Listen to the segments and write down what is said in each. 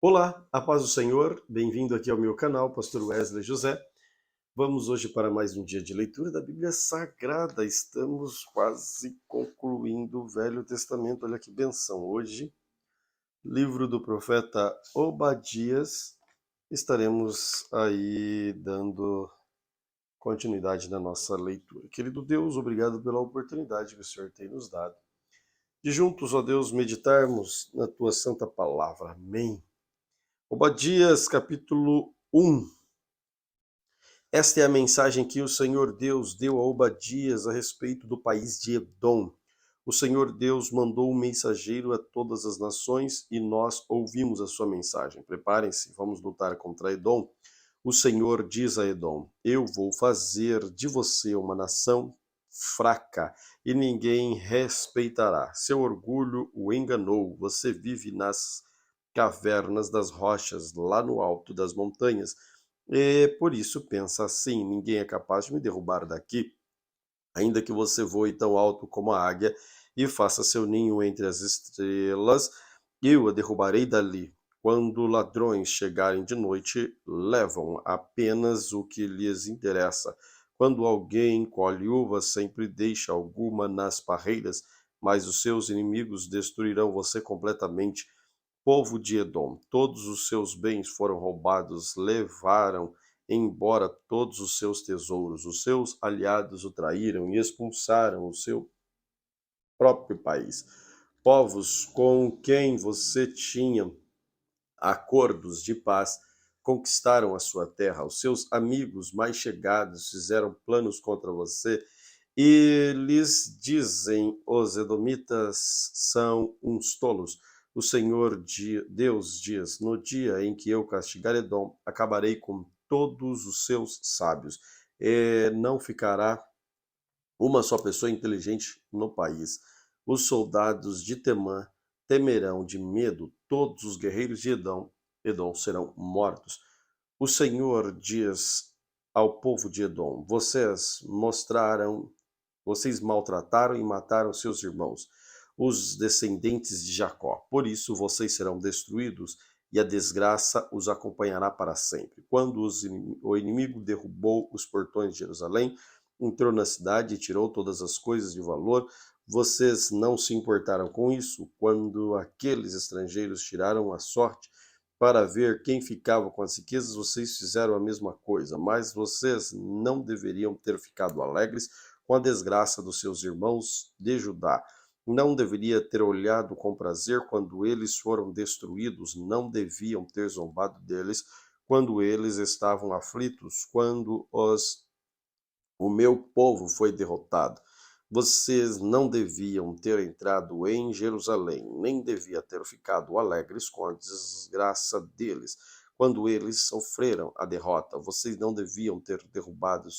Olá, a paz do Senhor, bem-vindo aqui ao meu canal, Pastor Wesley José. Vamos hoje para mais um dia de leitura da Bíblia Sagrada. Estamos quase concluindo o Velho Testamento. Olha que benção! Hoje, livro do profeta Obadias, estaremos aí dando continuidade na nossa leitura. Querido Deus, obrigado pela oportunidade que o Senhor tem nos dado de juntos, ó Deus, meditarmos na tua santa palavra. Amém. Obadias, capítulo 1. Esta é a mensagem que o Senhor Deus deu a Obadias a respeito do país de Edom. O Senhor Deus mandou um mensageiro a todas as nações e nós ouvimos a sua mensagem. Preparem-se, vamos lutar contra Edom. O Senhor diz a Edom: Eu vou fazer de você uma nação fraca e ninguém respeitará. Seu orgulho o enganou. Você vive nas cavernas das rochas, lá no alto das montanhas. E por isso pensa assim: ninguém é capaz de me derrubar daqui. Ainda que você voe tão alto como a águia e faça seu ninho entre as estrelas, eu a derrubarei dali. Quando ladrões chegarem de noite, levam apenas o que lhes interessa. Quando alguém colhe uva, sempre deixa alguma nas parreiras, mas os seus inimigos destruirão você completamente. Povo de Edom, todos os seus bens foram roubados, levaram embora todos os seus tesouros. Os seus aliados o traíram e expulsaram o seu próprio país. Povos com quem você tinha acordos de paz conquistaram a sua terra. Os seus amigos mais chegados fizeram planos contra você e lhes dizem: os edomitas são uns tolos. O Senhor Deus diz: no dia em que eu castigar Edom, acabarei com todos os seus sábios. E não ficará uma só pessoa inteligente no país. Os soldados de Temã temerão de medo, todos os guerreiros de Edom serão mortos. O Senhor diz ao povo de Edom: vocês maltrataram e mataram seus irmãos, os descendentes de Jacó. Por isso vocês serão destruídos e a desgraça os acompanhará para sempre. Quando o inimigo derrubou os portões de Jerusalém, entrou na cidade e tirou todas as coisas de valor, vocês não se importaram com isso. Quando aqueles estrangeiros tiraram a sorte para ver quem ficava com as riquezas, vocês fizeram a mesma coisa, mas vocês não deveriam ter ficado alegres com a desgraça dos seus irmãos de Judá. Não deveria ter olhado com prazer quando eles foram destruídos, não deviam ter zombado deles quando eles estavam aflitos, quando o meu povo foi derrotado. Vocês não deviam ter entrado em Jerusalém, nem deviam ter ficado alegres com a desgraça deles, quando eles sofreram a derrota. Vocês não deviam ter roubado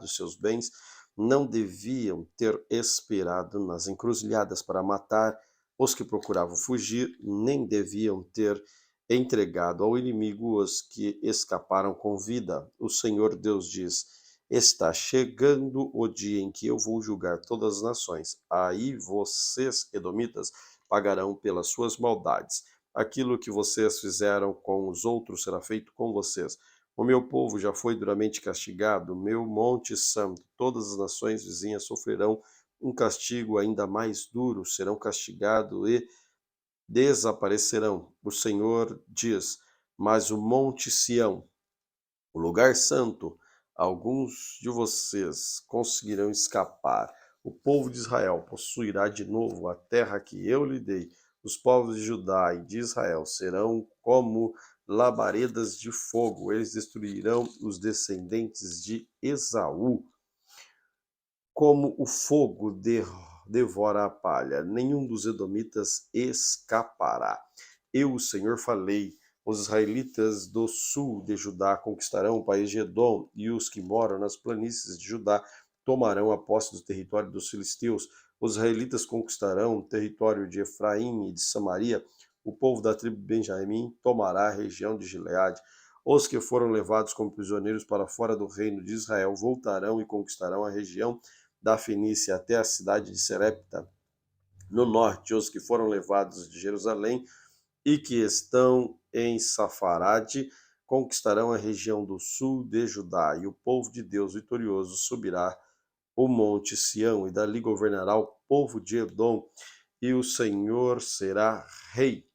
seus bens, não deviam ter esperado nas encruzilhadas para matar os que procuravam fugir, nem deviam ter entregado ao inimigo os que escaparam com vida. O Senhor Deus diz: está chegando o dia em que eu vou julgar todas as nações. Aí vocês, edomitas, pagarão pelas suas maldades. Aquilo que vocês fizeram com os outros será feito com vocês. O meu povo já foi duramente castigado, meu monte santo. Todas as nações vizinhas sofrerão um castigo ainda mais duro, serão castigados e desaparecerão. O Senhor diz: mas o monte Sião, o lugar santo, alguns de vocês conseguirão escapar. O povo de Israel possuirá de novo a terra que eu lhe dei. Os povos de Judá e de Israel serão como labaredas de fogo. Eles destruirão os descendentes de Esaú, como o fogo devora a palha. Nenhum dos edomitas escapará. Eu, o Senhor, falei. Os israelitas do sul de Judá conquistarão o país de Edom, e os que moram nas planícies de Judá tomarão a posse do território dos filisteus. Os israelitas conquistarão o território de Efraim e de Samaria. O povo da tribo de Benjamim tomará a região de Gileade. Os que foram levados como prisioneiros para fora do reino de Israel voltarão e conquistarão a região da Fenícia até a cidade de Serepta. No norte, os que foram levados de Jerusalém e que estão em Safarade conquistarão a região do sul de Judá, e o povo de Deus vitorioso subirá o monte Sião, e dali governará o povo de Edom, e o Senhor será rei.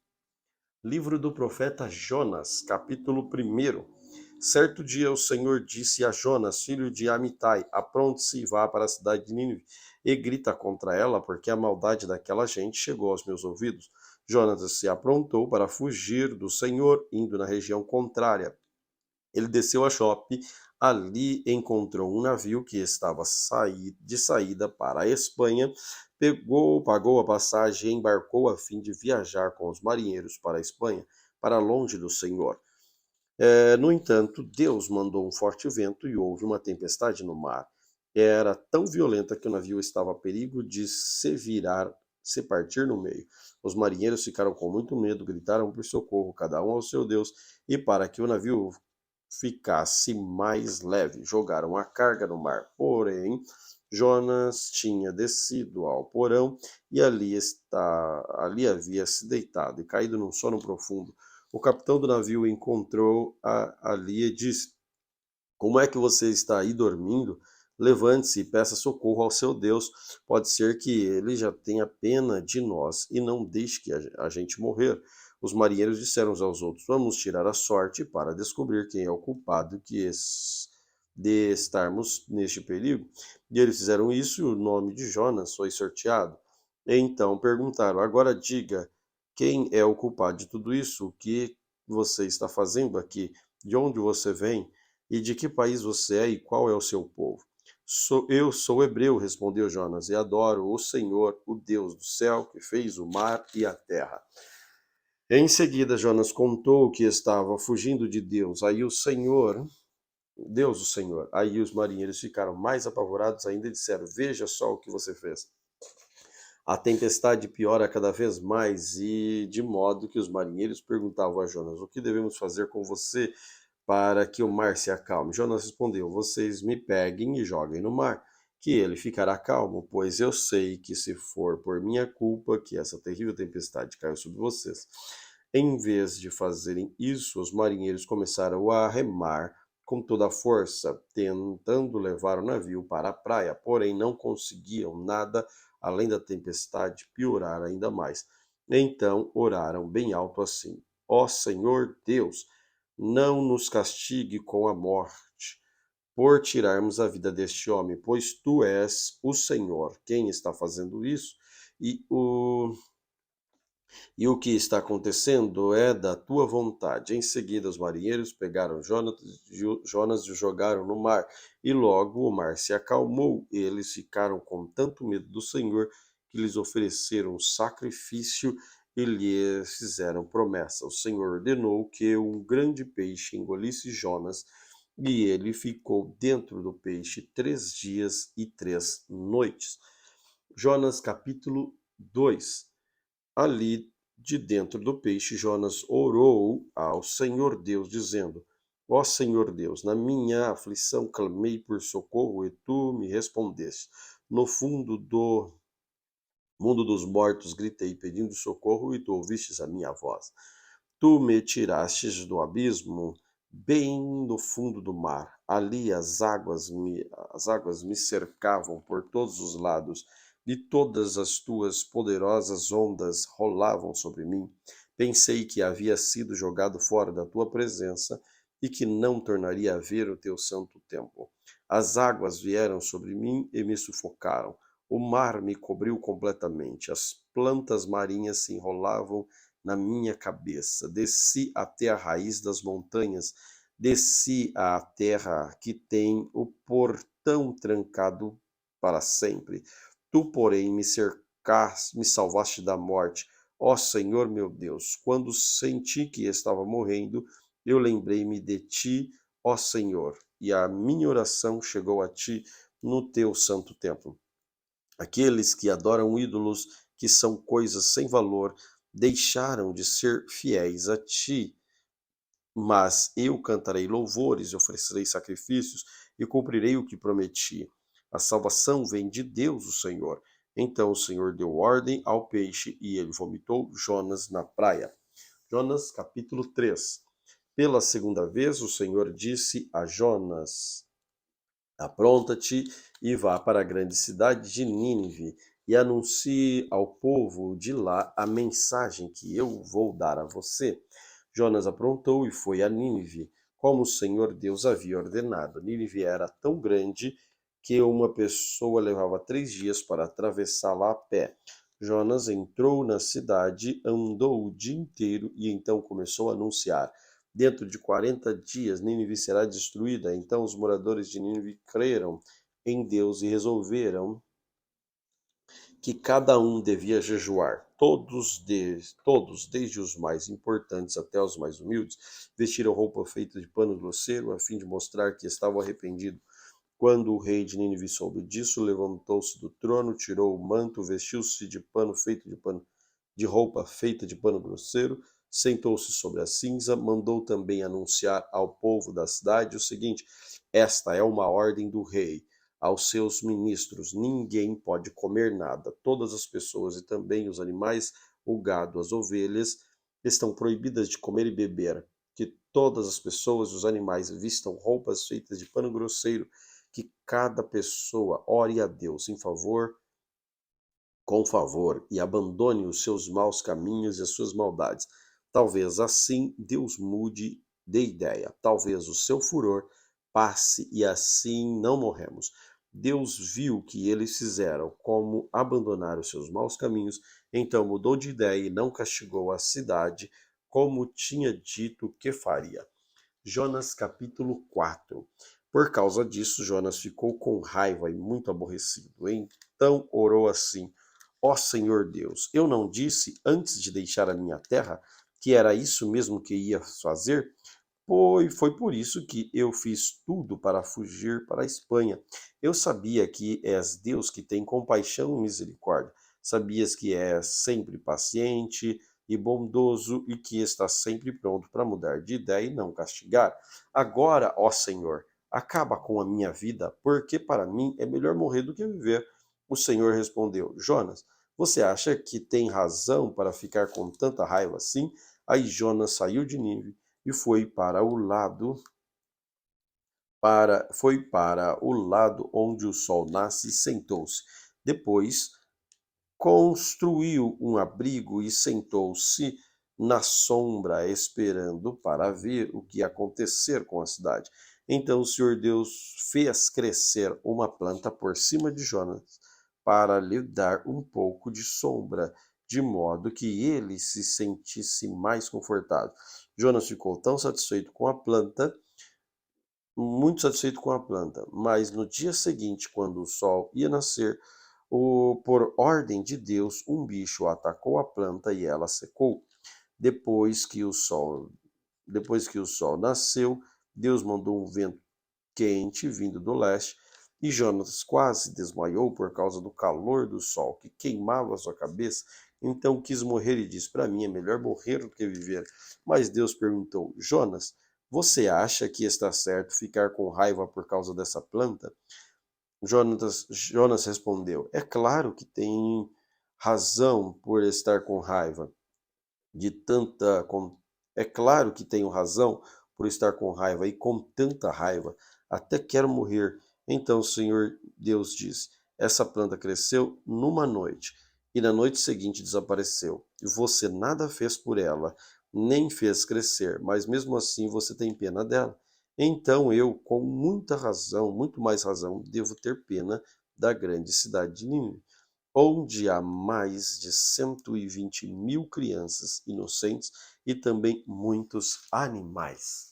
Livro do profeta Jonas, capítulo 1. Certo dia o Senhor disse a Jonas, filho de Amitai: apronte-se e vá para a cidade de Nínive e grita contra ela, porque a maldade daquela gente chegou aos meus ouvidos. Jonas se aprontou para fugir do Senhor, indo na região contrária. Ele desceu a Jope, ali encontrou um navio que estava de saída para a Espanha, pagou a passagem e embarcou a fim de viajar com os marinheiros para a Espanha, para longe do Senhor. No entanto, Deus mandou um forte vento e houve uma tempestade no mar. Era tão violenta que o navio estava a perigo de se partir no meio. Os marinheiros ficaram com muito medo, gritaram por socorro, cada um ao seu Deus, e para que o navio ficasse mais leve, jogaram a carga no mar. Porém, Jonas tinha descido ao porão e ali havia se deitado e caído num sono profundo. O capitão do navio encontrou ali e disse: como é que você está aí dormindo? Levante-se e peça socorro ao seu Deus. Pode ser que ele já tenha pena de nós e não deixe que a gente morrer. Os marinheiros disseram uns aos outros: vamos tirar a sorte para descobrir quem é o culpado de estarmos neste perigo. E eles fizeram isso e o nome de Jonas foi sorteado. Então perguntaram: agora diga, quem é o culpado de tudo isso? O que você está fazendo aqui? De onde você vem? E de que país você é e qual é o seu povo? Eu sou hebreu, respondeu Jonas, e adoro o Senhor, o Deus do céu, que fez o mar e a terra. Em seguida, Jonas contou que estava fugindo de Deus. Deus, o Senhor. Aí os marinheiros ficaram mais apavorados ainda e disseram: veja só o que você fez. A tempestade piora cada vez mais, e de modo que os marinheiros perguntavam a Jonas: o que devemos fazer com você para que o mar se acalme? Jonas respondeu: vocês me peguem e joguem no mar, que ele ficará calmo, pois eu sei que se for por minha culpa que essa terrível tempestade caiu sobre vocês. Em vez de fazerem isso, os marinheiros começaram a remar com toda a força, tentando levar o navio para a praia, porém não conseguiam nada além da tempestade piorar ainda mais. Então oraram bem alto assim: ó Senhor Deus, não nos castigue com a morte, por tirarmos a vida deste homem, pois tu és o Senhor quem está fazendo isso, e o que está acontecendo é da tua vontade. Em seguida, os marinheiros pegaram Jonas e o jogaram no mar, e logo o mar se acalmou. Eles ficaram com tanto medo do Senhor que lhes ofereceram sacrifício e lhe fizeram promessa. O Senhor ordenou que um grande peixe engolisse Jonas, e ele ficou dentro do peixe 3 dias e 3 noites. Jonas capítulo 2. Ali de dentro do peixe, Jonas orou ao Senhor Deus, dizendo: ó Senhor Deus, na minha aflição clamei por socorro e tu me respondeste. No fundo do mundo dos mortos gritei pedindo socorro e tu ouvistes a minha voz. Tu me tirastes do abismo, bem no fundo do mar. Ali as águas me cercavam por todos os lados, e todas as tuas poderosas ondas rolavam sobre mim. Pensei que havia sido jogado fora da tua presença e que não tornaria a ver o teu santo templo. As águas vieram sobre mim e me sufocaram. O mar me cobriu completamente. As plantas marinhas se enrolavam na minha cabeça. Desci até a raiz das montanhas, desci à terra que tem o portão trancado para sempre. Tu, porém, me salvaste da morte. Ó Senhor meu Deus, quando senti que estava morrendo, eu lembrei-me de ti, ó Senhor, e a minha oração chegou a ti no teu santo templo. Aqueles que adoram ídolos, que são coisas sem valor, deixaram de ser fiéis a ti. Mas eu cantarei louvores e oferecerei sacrifícios e cumprirei o que prometi. A salvação vem de Deus, o Senhor. Então o Senhor deu ordem ao peixe e ele vomitou Jonas na praia. Jonas capítulo 3. Pela segunda vez o Senhor disse a Jonas: apronta-te e vá para a grande cidade de Nínive e anuncie ao povo de lá a mensagem que eu vou dar a você. Jonas aprontou e foi a Nínive, como o Senhor Deus havia ordenado. Nínive era tão grande que uma pessoa levava 3 dias para atravessá-la a pé. Jonas entrou na cidade, andou o dia inteiro e então começou a anunciar: dentro de 40 dias, Nínive será destruída. Então os moradores de Nínive creram em Deus e resolveram que cada um devia jejuar. Todos, desde os mais importantes até os mais humildes, vestiram roupa feita de pano grosseiro, a fim de mostrar que estavam arrependidos. Quando o rei de Nínive soube disso, levantou-se do trono, tirou o manto, vestiu-se de roupa feita de pano grosseiro, sentou-se sobre a cinza, mandou também anunciar ao povo da cidade o seguinte: esta é uma ordem do rei aos seus ministros: ninguém pode comer nada. Todas as pessoas e também os animais, o gado, as ovelhas, estão proibidas de comer e beber. Que todas as pessoas e os animais vistam roupas feitas de pano grosseiro, que cada pessoa ore a Deus com favor, e abandone os seus maus caminhos e as suas maldades. Talvez assim Deus mude de ideia. Talvez o seu furor passe e assim não morremos. Deus viu que eles fizeram, como abandonar os seus maus caminhos, então mudou de ideia e não castigou a cidade, como tinha dito que faria. Jonas capítulo 4. Por causa disso, Jonas ficou com raiva e muito aborrecido. Então orou assim: ó Senhor Deus, eu não disse antes de deixar a minha terra que era isso mesmo que ia fazer? Foi por isso que eu fiz tudo para fugir para a Espanha. Eu sabia que és Deus que tem compaixão e misericórdia. Sabias que és sempre paciente e bondoso e que está sempre pronto para mudar de ideia e não castigar. Agora, ó Senhor, acaba com a minha vida, porque para mim é melhor morrer do que viver. O Senhor respondeu: Jonas, você acha que tem razão para ficar com tanta raiva assim? Aí Jonas saiu de Nínive e foi para o lado onde o sol nasce e sentou-se. Depois construiu um abrigo e sentou-se na sombra, esperando para ver o que ia acontecer com a cidade. Então o Senhor Deus fez crescer uma planta por cima de Jonas para lhe dar um pouco de sombra, de modo que ele se sentisse mais confortável. Jonas ficou tão satisfeito com a planta, muito satisfeito com a planta, mas no dia seguinte, quando o sol ia nascer, por ordem de Deus, um bicho atacou a planta e ela secou. Depois que o sol, depois que o sol nasceu, Deus mandou um vento quente vindo do leste e Jonas quase desmaiou por causa do calor do sol que queimava a sua cabeça. Então quis morrer e disse: para mim é melhor morrer do que viver. Mas Deus perguntou: Jonas, você acha que está certo ficar com raiva por causa dessa planta? Jonas respondeu: é claro que tem razão por estar com raiva de tanta. É claro que tenho razão por estar com raiva e com tanta raiva, até quero morrer. Então o Senhor Deus disse: essa planta cresceu numa noite e na noite seguinte desapareceu. E você nada fez por ela, nem fez crescer, mas mesmo assim você tem pena dela. Então eu, com muita razão, muito mais razão, devo ter pena da grande cidade de Nínive, onde há mais de 120.000 crianças inocentes e também muitos animais.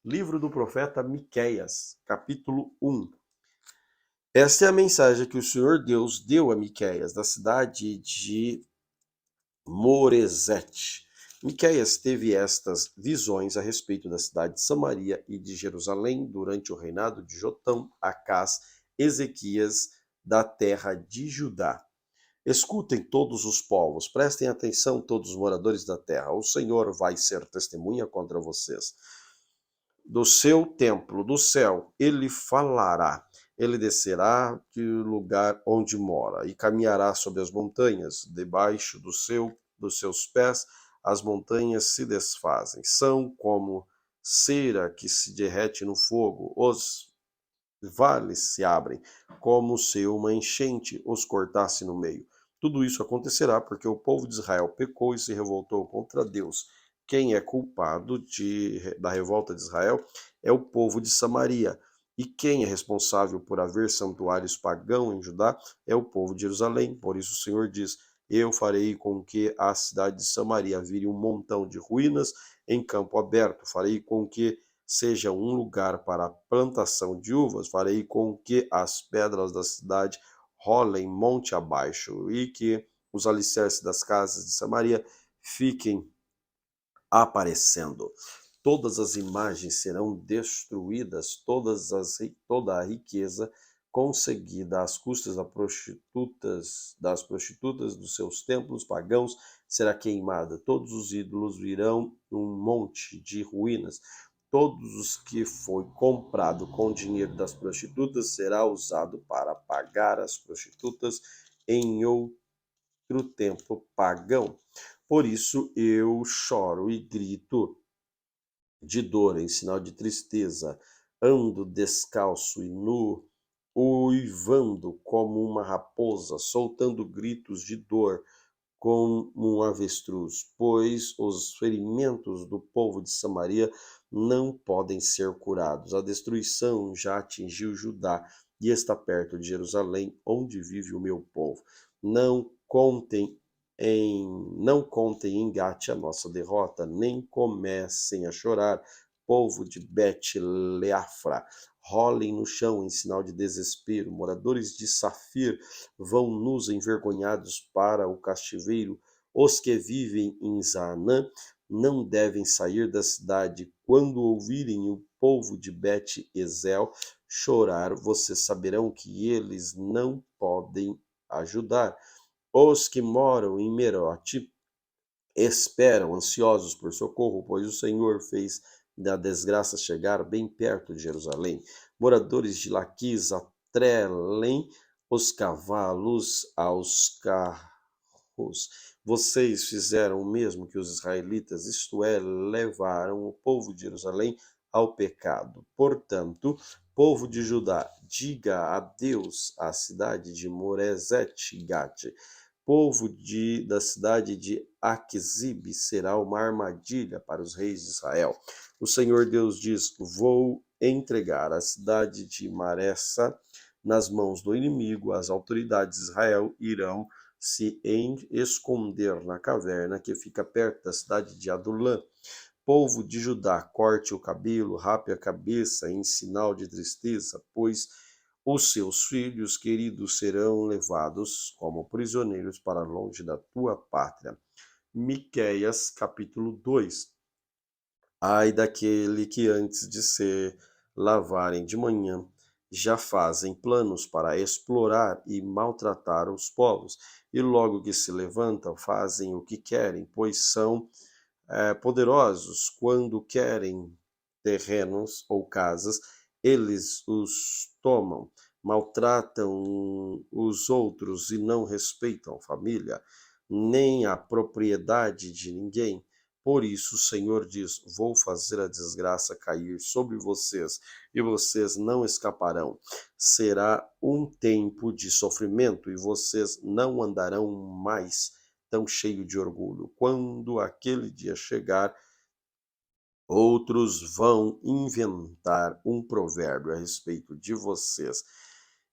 Livro do profeta Miqueias, capítulo 1. Esta é a mensagem que o Senhor Deus deu a Miqueias, da cidade de Moresete. Miqueias teve estas visões a respeito da cidade de Samaria e de Jerusalém durante o reinado de Jotão, Acás, Ezequias, da terra de Judá. Escutem todos os povos, prestem atenção todos os moradores da terra. O Senhor vai ser testemunha contra vocês. Do seu templo, do céu, ele falará. Ele descerá do lugar onde mora e caminhará sobre as montanhas. Debaixo dos seus pés as montanhas se desfazem, são como cera que se derrete no fogo, os vales se abrem, como se uma enchente os cortasse no meio. Tudo isso acontecerá porque o povo de Israel pecou e se revoltou contra Deus. Quem é culpado da revolta de Israel é o povo de Samaria. E quem é responsável por haver santuários pagãos em Judá é o povo de Jerusalém. Por isso o Senhor diz: Eu farei com que a cidade de Samaria vire um montão de ruínas em campo aberto. Farei com que seja um lugar para a plantação de uvas, farei com que as pedras da cidade rolem monte abaixo e que os alicerces das casas de Samaria fiquem aparecendo. Todas as imagens serão destruídas, toda a riqueza conseguida às custas das prostitutas dos seus templos pagãos será queimada. Todos os ídolos virão um monte de ruínas. Todos os que foi comprado com dinheiro das prostitutas será usado para pagar as prostitutas em outro templo pagão. Por isso eu choro e grito de dor, em sinal de tristeza, ando descalço e nu, uivando como uma raposa, soltando gritos de dor como um avestruz, pois os ferimentos do povo de Samaria não podem ser curados. A destruição já atingiu Judá e está perto de Jerusalém, onde vive o meu povo. Não contem em Gate a nossa derrota, nem comecem a chorar, povo de Bet-Leafra. Rolem no chão em sinal de desespero. Moradores de Safir vão nus envergonhados para o cativeiro. Os que vivem em Zaanã não devem sair da cidade. Quando ouvirem o povo de Bet-Ezel chorar, vocês saberão que eles não podem ajudar. Os que moram em Merote esperam ansiosos por socorro, pois o Senhor fez da desgraça chegar bem perto de Jerusalém. Moradores de Laquis atrelem os cavalos aos carros. Vocês fizeram o mesmo que os israelitas, isto é, levaram o povo de Jerusalém ao pecado. Portanto, povo de Judá, diga adeus à cidade de Moreset-Gate. Povo da cidade de Aquizib será uma armadilha para os reis de Israel. O Senhor Deus diz: Vou entregar a cidade de Maressa nas mãos do inimigo. As autoridades de Israel irão se esconder na caverna que fica perto da cidade de Adulã. Povo de Judá, corte o cabelo, rape a cabeça em sinal de tristeza, pois os seus filhos queridos serão levados como prisioneiros para longe da tua pátria. Miqueias, capítulo 2. Ai daquele que antes de se lavarem de manhã já fazem planos para explorar e maltratar os povos, e logo que se levantam fazem o que querem, pois são poderosos. Quando querem terrenos ou casas, eles os tomam, maltratam os outros e não respeitam a família, nem a propriedade de ninguém. Por isso o Senhor diz: Vou fazer a desgraça cair sobre vocês, e vocês não escaparão. Será um tempo de sofrimento, e vocês não andarão mais tão cheio de orgulho. Quando aquele dia chegar, outros vão inventar um provérbio a respeito de vocês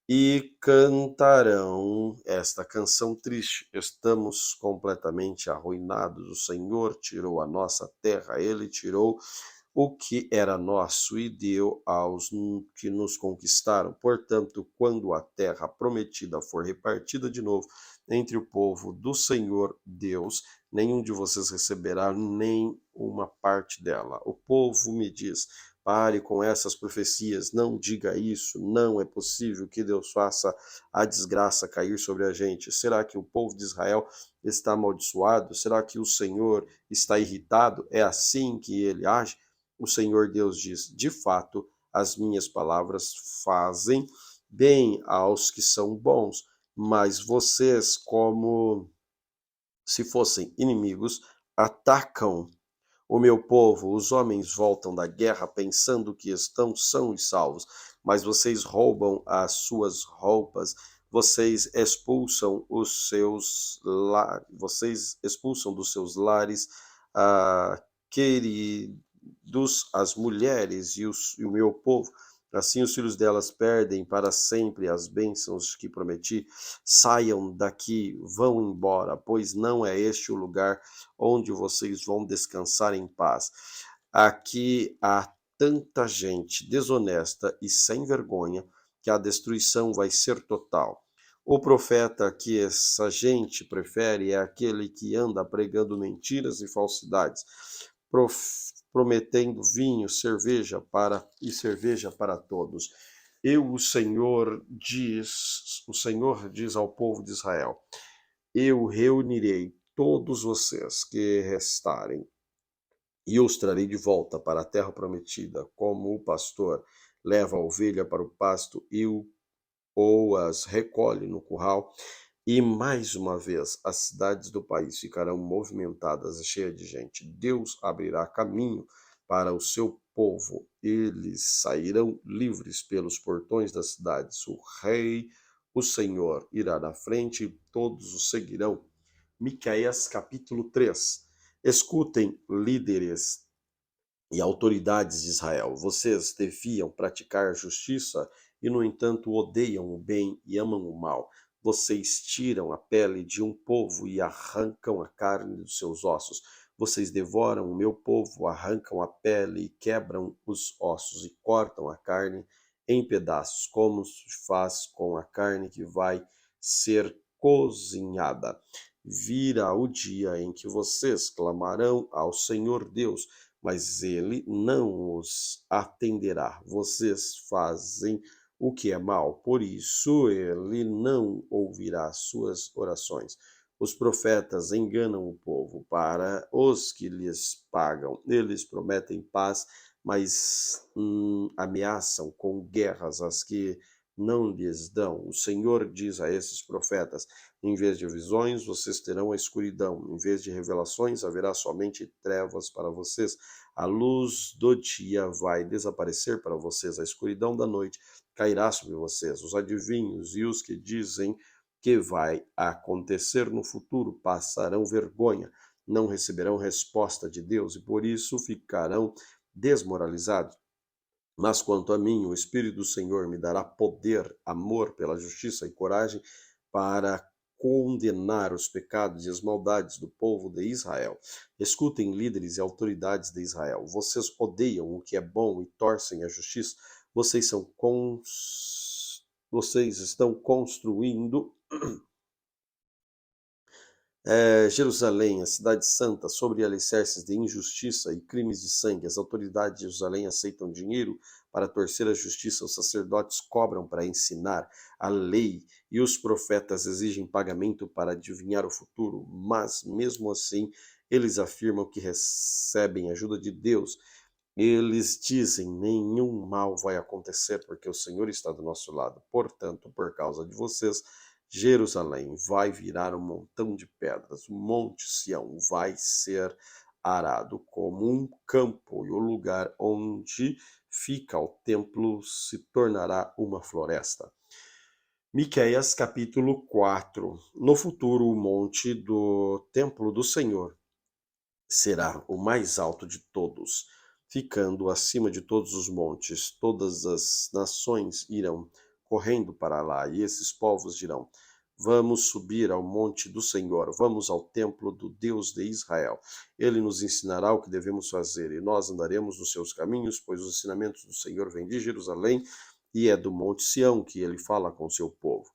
e cantarão esta canção triste. Estamos completamente arruinados. O Senhor tirou a nossa terra, ele tirou o que era nosso e deu aos que nos conquistaram. Portanto, quando a terra prometida for repartida de novo entre o povo do Senhor Deus, nenhum de vocês receberá nem uma parte dela. O povo me diz: Pare com essas profecias, não diga isso, não é possível que Deus faça a desgraça cair sobre a gente. Será que o povo de Israel está amaldiçoado? Será que o Senhor está irritado? É assim que ele age? O Senhor Deus diz: De fato, as minhas palavras fazem bem aos que são bons, mas vocês, como se fossem inimigos, atacam o meu povo, os homens voltam da guerra pensando que estão sãos e salvos, mas vocês roubam as suas roupas, vocês expulsam vocês expulsam dos seus lares queridos as mulheres e o meu povo. Assim os filhos delas perdem para sempre as bênçãos que prometi. Saiam daqui, vão embora, pois não é este o lugar onde vocês vão descansar em paz. Aqui há tanta gente desonesta e sem vergonha que a destruição vai ser total. O profeta que essa gente prefere é aquele que anda pregando mentiras e falsidades, prometendo vinho, cerveja para todos. O Senhor diz ao povo de Israel: eu reunirei todos vocês que restarem e os trarei de volta para a terra prometida, como o pastor leva a ovelha para o pasto ou as recolhe no curral. E mais uma vez as cidades do país ficarão movimentadas e cheias de gente. Deus abrirá caminho para o seu povo. Eles sairão livres pelos portões das cidades. O rei, o Senhor, irá na frente e todos o seguirão. Miqueias capítulo 3. Escutem, líderes e autoridades de Israel. Vocês deviam praticar justiça e, no entanto, odeiam o bem e amam o mal. Vocês tiram a pele de um povo e arrancam a carne dos seus ossos. Vocês devoram o meu povo, arrancam a pele e quebram os ossos e cortam a carne em pedaços, como se faz com a carne que vai ser cozinhada. Virá o dia em que vocês clamarão ao Senhor Deus, mas ele não os atenderá. Vocês fazem o que é mal, por isso ele não ouvirá suas orações. Os profetas enganam o povo para os que lhes pagam. Eles prometem paz, mas ameaçam com guerras as que não lhes dão. O Senhor diz a esses profetas: em vez de visões, vocês terão a escuridão. Em vez de revelações, haverá somente trevas para vocês. A luz do dia vai desaparecer para vocês. A escuridão da noite cairá sobre vocês. Os adivinhos e os que dizem que vai acontecer no futuro passarão vergonha. Não receberão resposta de Deus e por isso ficarão desmoralizados. Mas quanto a mim, o Espírito do Senhor me dará poder, amor pela justiça e coragem para condenar os pecados e as maldades do povo de Israel. Escutem, líderes e autoridades de Israel. Vocês odeiam o que é bom e torcem a justiça. Vocês estão construindo Jerusalém, a cidade santa, sobre alicerces de injustiça e crimes de sangue. As autoridades de Jerusalém aceitam dinheiro para torcer a justiça, os sacerdotes cobram para ensinar a lei e os profetas exigem pagamento para adivinhar o futuro, mas mesmo assim eles afirmam que recebem ajuda de Deus. Eles dizem: nenhum mal vai acontecer porque o Senhor está do nosso lado. Portanto, por causa de vocês, Jerusalém vai virar um montão de pedras, o Monte Sião vai ser arado como um campo, e o lugar onde fica o templo se tornará uma floresta. Miqueias capítulo 4. No futuro, o monte do templo do Senhor será o mais alto de todos, ficando acima de todos os montes. Todas as nações irão correndo para lá, e esses povos dirão: vamos subir ao monte do Senhor, vamos ao templo do Deus de Israel. Ele nos ensinará o que devemos fazer, e nós andaremos nos seus caminhos, pois os ensinamentos do Senhor vêm de Jerusalém, e é do monte Sião que ele fala com seu povo.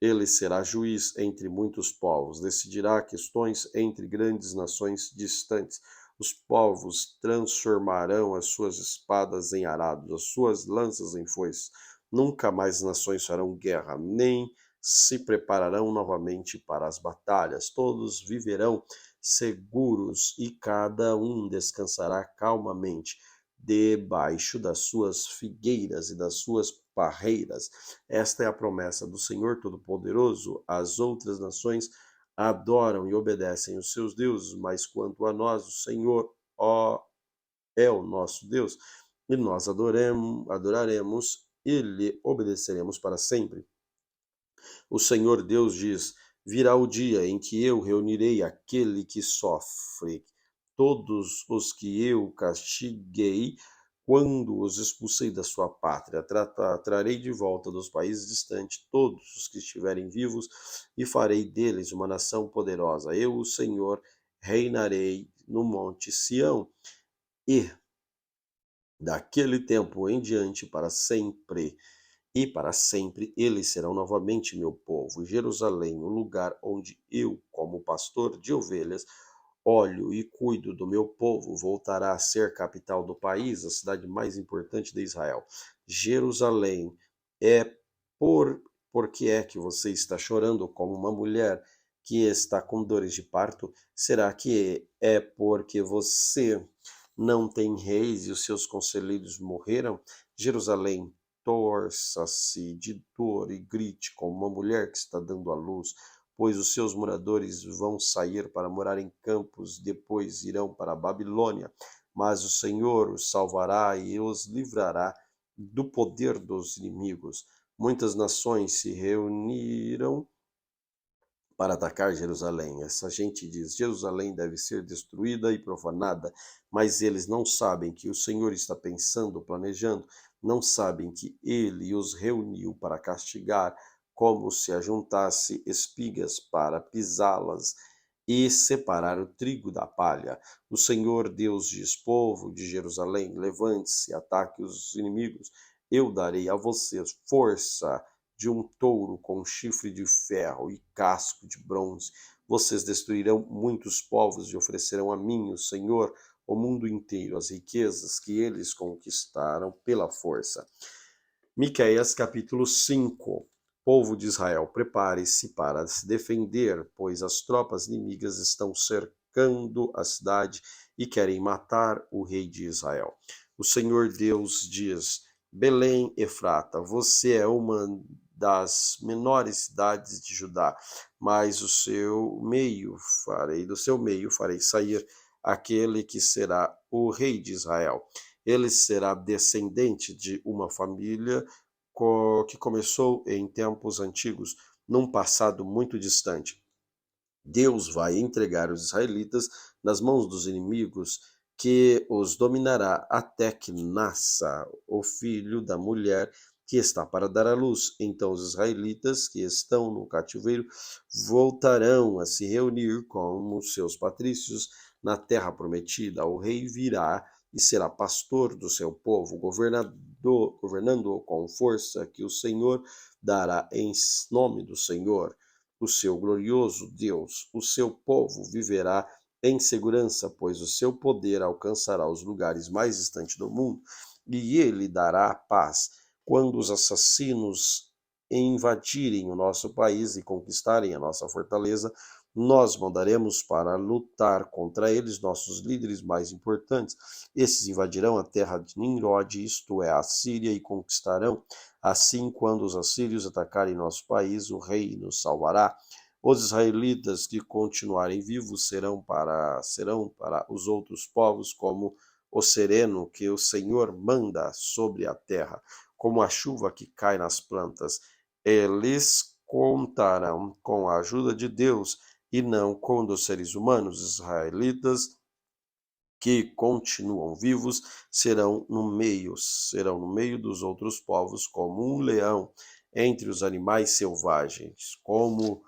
Ele será juiz entre muitos povos, decidirá questões entre grandes nações distantes. Os povos transformarão as suas espadas em arados, as suas lanças em foices. Nunca mais nações farão guerra, nem se prepararão novamente para as batalhas. Todos viverão seguros e cada um descansará calmamente debaixo das suas figueiras e das suas parreiras. Esta é a promessa do Senhor Todo-Poderoso. As outras nações adoram e obedecem os seus deuses, mas quanto a nós, o Senhor, ó, é o nosso Deus, e nós adoraremos e lhe obedeceremos para sempre. O Senhor Deus diz: virá o dia em que eu reunirei aquele que sofre, todos os que eu castiguei quando os expulsei da sua pátria. Trarei de volta dos países distantes todos os que estiverem vivos e farei deles uma nação poderosa. Eu, o Senhor, reinarei no monte Sião e daquele tempo em diante para sempre. E para sempre eles serão novamente meu povo. Jerusalém, o lugar onde eu, como pastor de ovelhas, olho e cuido do meu povo, voltará a ser capital do país, a cidade mais importante de Israel. Jerusalém, é por porque é que você está chorando como uma mulher que está com dores de parto? Será que é porque você não tem reis e os seus conselheiros morreram? Jerusalém, torça-se de dor e grite como uma mulher que está dando à luz, pois os seus moradores vão sair para morar em campos, depois irão para a Babilônia. Mas o Senhor os salvará e os livrará do poder dos inimigos. Muitas nações se reuniram para atacar Jerusalém. Essa gente diz: Jerusalém deve ser destruída e profanada, mas eles não sabem que o Senhor está pensando, planejando, não sabem que ele os reuniu para castigar, como se ajuntasse espigas para pisá-las e separar o trigo da palha. O Senhor Deus diz: povo de Jerusalém, levante-se, ataque os inimigos. Eu darei a vocês força de um touro com chifre de ferro e casco de bronze. Vocês destruirão muitos povos e oferecerão a mim, o Senhor, o mundo inteiro, as riquezas que eles conquistaram pela força. Miqueias capítulo 5. Povo de Israel, prepare-se para se defender, pois as tropas inimigas estão cercando a cidade e querem matar o rei de Israel. O Senhor Deus diz: Belém Efrata, você é uma das menores cidades de Judá, mas do seu meio farei sair aquele que será o rei de Israel. Ele será descendente de uma família que começou em tempos antigos, num passado muito distante. Deus vai entregar os israelitas nas mãos dos inimigos, que os dominará até que nasça o filho da mulher que está para dar à luz. Então os israelitas que estão no cativeiro voltarão a se reunir com os seus patrícios na terra prometida. O rei virá e será pastor do seu povo, governando com força que o Senhor dará em nome do Senhor, o seu glorioso Deus. O seu povo viverá em segurança, pois o seu poder alcançará os lugares mais distantes do mundo, e ele dará paz. Quando os assassinos invadirem o nosso país e conquistarem a nossa fortaleza, nós mandaremos para lutar contra eles nossos líderes mais importantes. Esses invadirão a terra de Nimrod, isto é, a Síria, e conquistarão. Assim, quando os assírios atacarem nosso país, o rei nos salvará. Os israelitas que continuarem vivos serão para os outros povos como o sereno que o Senhor manda sobre a terra, como a chuva que cai nas plantas. Eles contarão com a ajuda de Deus e não com dos seres humanos. Os israelitas que continuam vivos serão no meio dos outros povos como um leão entre os animais selvagens, como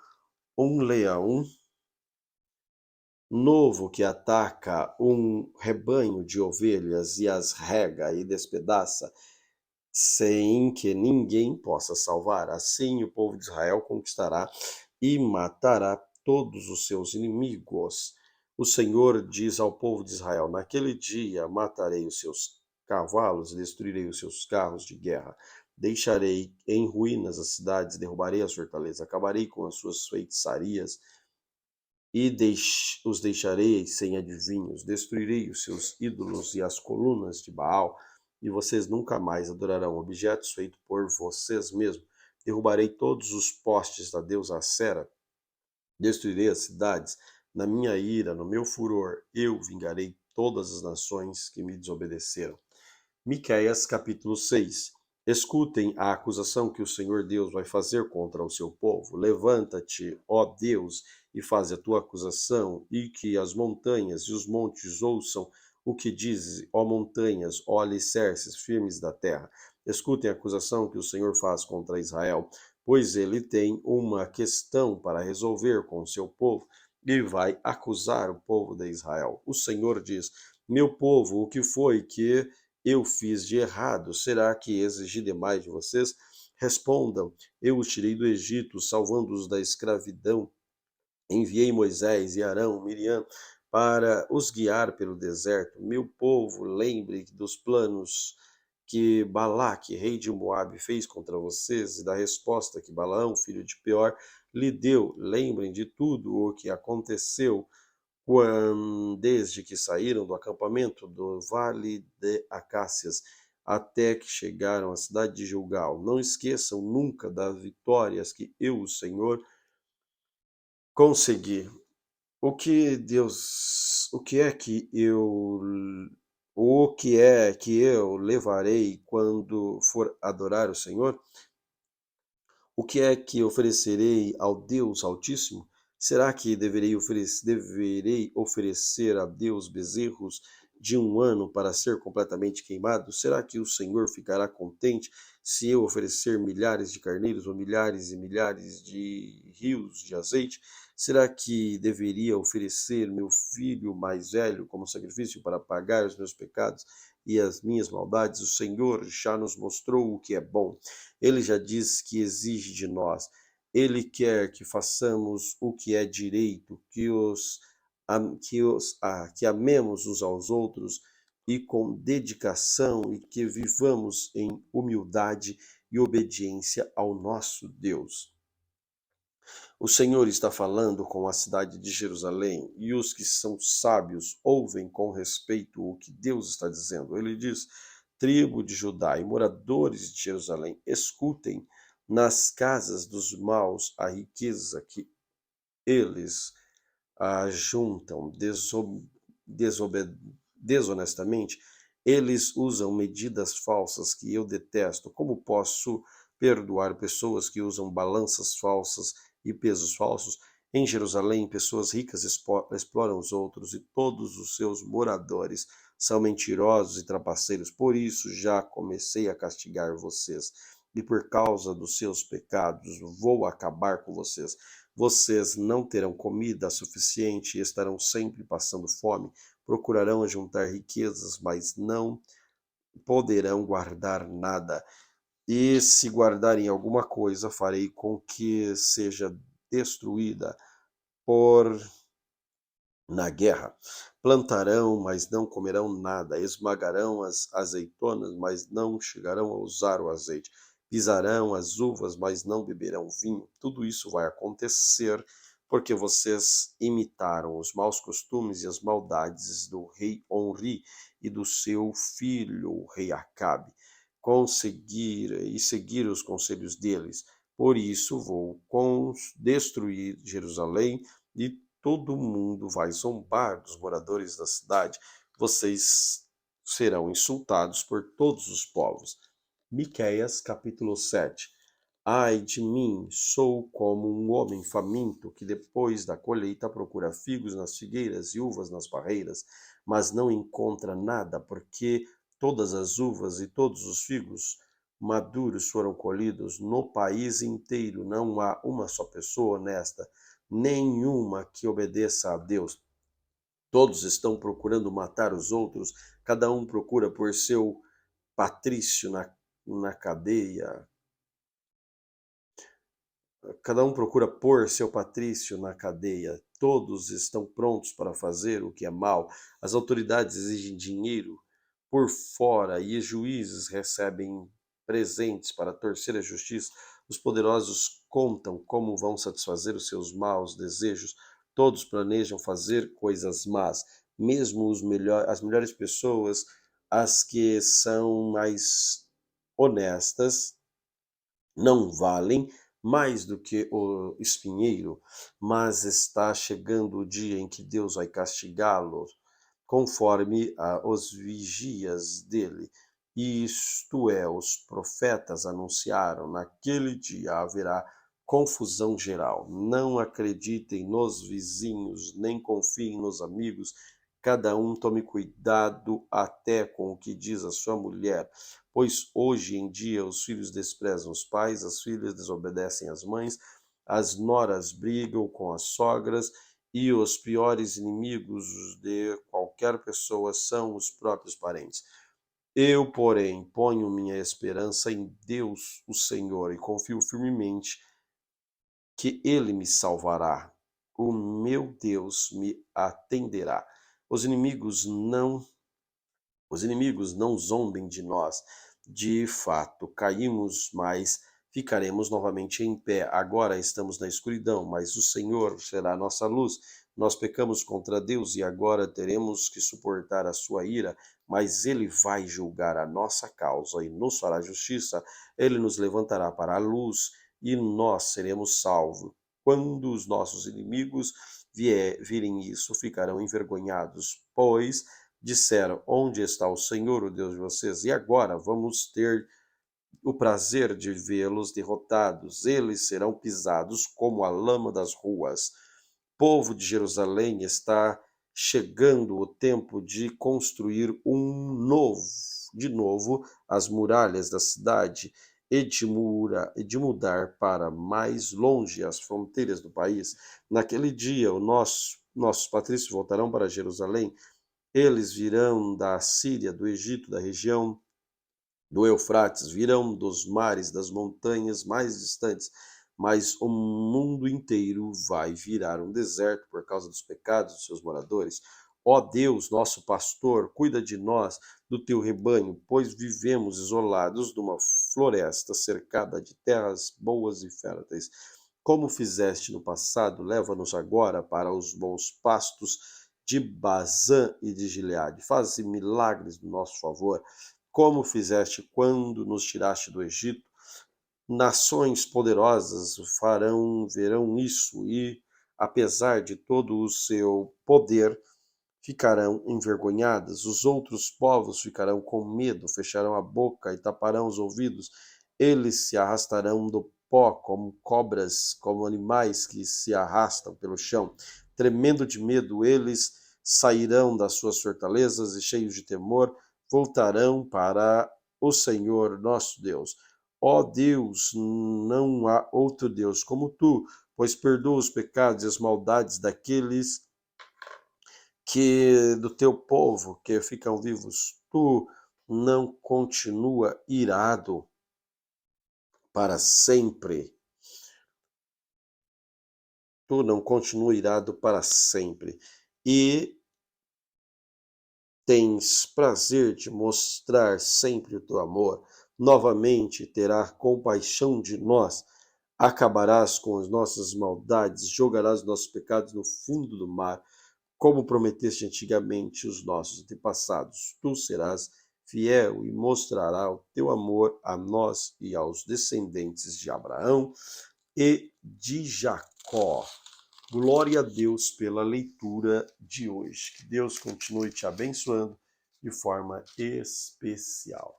um leão novo que ataca um rebanho de ovelhas e as rega e despedaça, sem que ninguém possa salvar. Assim o povo de Israel conquistará e matará todos os seus inimigos. O Senhor diz ao povo de Israel: naquele dia matarei os seus cavalos e destruirei os seus carros de guerra. Deixarei em ruínas as cidades, derrubarei as fortalezas, acabarei com as suas feitiçarias e os deixarei sem adivinhos. Destruirei os seus ídolos e as colunas de Baal, e vocês nunca mais adorarão objetos feitos por vocês mesmos. Derrubarei todos os postes da deusa Acera Destruirei as cidades na minha ira, no meu furor, eu vingarei todas as nações que me desobedeceram. Miqueias capítulo 6. Escutem a acusação que o Senhor Deus vai fazer contra o seu povo. Levanta-te, ó Deus, e faz a tua acusação, e que as montanhas e os montes ouçam o que dizes, ó montanhas, ó alicerces firmes da terra. Escutem a acusação que o Senhor faz contra Israel, pois ele tem uma questão para resolver com o seu povo e vai acusar o povo de Israel. O Senhor diz: Meu povo, o que foi que eu fiz de errado? Será que exigi demais de vocês? Respondam: Eu os tirei do Egito, salvando-os da escravidão. Enviei Moisés e Arão, Miriam, para os guiar pelo deserto. Meu povo, lembre dos planos que Balaque, rei de Moabe, fez contra vocês e da resposta que Balaão, filho de Peor, lhe deu. Lembrem de tudo o que aconteceu desde que saíram do acampamento do Vale de Acácias até que chegaram à cidade de Gilgal. Não esqueçam nunca das vitórias que eu, o Senhor, consegui. O que é que eu, o que é que eu levarei quando for adorar o Senhor? O que é que oferecerei ao Deus Altíssimo? Será que deverei oferecer a Deus bezerros de um ano para ser completamente queimados? Será que o Senhor ficará contente se eu oferecer milhares de carneiros ou milhares e milhares de rios de azeite? Será que deveria oferecer meu filho mais velho como sacrifício para pagar os meus pecados e as minhas maldades? O Senhor já nos mostrou o que é bom. Ele já diz que exige de nós. Ele quer que façamos o que é direito, que amemos uns aos outros e com dedicação e que vivamos em humildade e obediência ao nosso Deus. O Senhor está falando com a cidade de Jerusalém e os que são sábios ouvem com respeito o que Deus está dizendo. Ele diz: tribo de Judá e moradores de Jerusalém, escutem nas casas dos maus a riqueza que eles ajuntam desonestamente. Eles usam medidas falsas que eu detesto. Como posso perdoar pessoas que usam balanças falsas e pesos falsos? Em Jerusalém, pessoas ricas exploram os outros e todos os seus moradores são mentirosos e trapaceiros. Por isso já comecei a castigar vocês. E por causa dos seus pecados, vou acabar com vocês. Vocês não terão comida suficiente e estarão sempre passando fome. Procurarão juntar riquezas, mas não poderão guardar nada. E se guardarem alguma coisa, farei com que seja destruída por na guerra. Plantarão, mas não comerão nada. Esmagarão as azeitonas, mas não chegarão a usar o azeite. Pisarão as uvas, mas não beberão vinho. Tudo isso vai acontecer porque vocês imitaram os maus costumes e as maldades do rei Onri e do seu filho, o rei Acabe, seguir os conselhos deles. Por isso vou destruir Jerusalém e todo mundo vai zombar dos moradores da cidade. Vocês serão insultados por todos os povos. Miqueias, capítulo 7. Ai de mim, sou como um homem faminto que depois da colheita procura figos nas figueiras e uvas nas parreiras, mas não encontra nada, porque todas as uvas e todos os figos maduros foram colhidos. No país inteiro não há uma só pessoa honesta, nenhuma que obedeça a Deus. Todos estão procurando matar os outros, cada um procura por seu patrício na cadeia. Cada um procura pôr seu patrício na cadeia. Todos estão prontos para fazer o que é mal. As autoridades exigem dinheiro por fora e os juízes recebem presentes para torcer a justiça. Os poderosos contam como vão satisfazer os seus maus desejos. Todos planejam fazer coisas más. Mesmo as melhores pessoas, as que são mais honestas, não valem mais do que o espinheiro, mas está chegando o dia em que Deus vai castigá-los, conforme os vigias dele. Isto é, os profetas anunciaram, naquele dia haverá confusão geral. Não acreditem nos vizinhos, nem confiem nos amigos. Cada um tome cuidado até com o que diz a sua mulher, pois hoje em dia os filhos desprezam os pais, as filhas desobedecem às mães, as noras brigam com as sogras, e os piores inimigos de qualquer pessoa são os próprios parentes. Eu, porém, ponho minha esperança em Deus, o Senhor, e confio firmemente que ele me salvará. O meu Deus me atenderá. Os inimigos não os inimigos não zombem de nós. De fato, caímos, mas ficaremos novamente em pé. Agora estamos na escuridão, mas o Senhor será a nossa luz. Nós pecamos contra Deus e agora teremos que suportar a sua ira, mas ele vai julgar a nossa causa e nos fará justiça. Ele nos levantará para a luz e nós seremos salvos. Quando os nossos inimigos virem isso, ficarão envergonhados, pois disseram: onde está o Senhor, o Deus de vocês? E agora vamos ter o prazer de vê-los derrotados. Eles serão pisados como a lama das ruas. Povo de Jerusalém, está chegando o tempo de construir de novo as muralhas da cidade e de mudar para mais longe as fronteiras do país. Naquele dia, nossos patrícios voltarão para Jerusalém. Eles virão da Síria, do Egito, da região do Eufrates, virão dos mares, das montanhas mais distantes, mas o mundo inteiro vai virar um deserto por causa dos pecados dos seus moradores. Ó Deus, nosso pastor, cuida de nós, do teu rebanho, pois vivemos isolados numa floresta cercada de terras boas e férteis. Como fizeste no passado, leva-nos agora para os bons pastos de Bazã e de Gileade. Faze milagres no nosso favor, como fizeste quando nos tiraste do Egito. Nações poderosas verão isso e, apesar de todo o seu poder, ficarão envergonhadas. Os outros povos ficarão com medo, fecharão a boca e taparão os ouvidos. Eles se arrastarão do pó como cobras, como animais que se arrastam pelo chão. Tremendo de medo, eles sairão das suas fortalezas e, cheios de temor, voltarão para o Senhor nosso Deus. Ó Deus, não há outro Deus como tu, pois perdoa os pecados e as maldades daqueles do teu povo que ficam vivos. Tu não continua irado para sempre. Tu não continua irado para sempre. E tens prazer de mostrar sempre o teu amor. Novamente terá compaixão de nós. Acabarás com as nossas maldades, jogarás nossos pecados no fundo do mar. Como prometeste antigamente os nossos antepassados, tu serás fiel e mostrará o teu amor a nós e aos descendentes de Abraão e de Jacó. Glória a Deus pela leitura de hoje. Que Deus continue te abençoando de forma especial.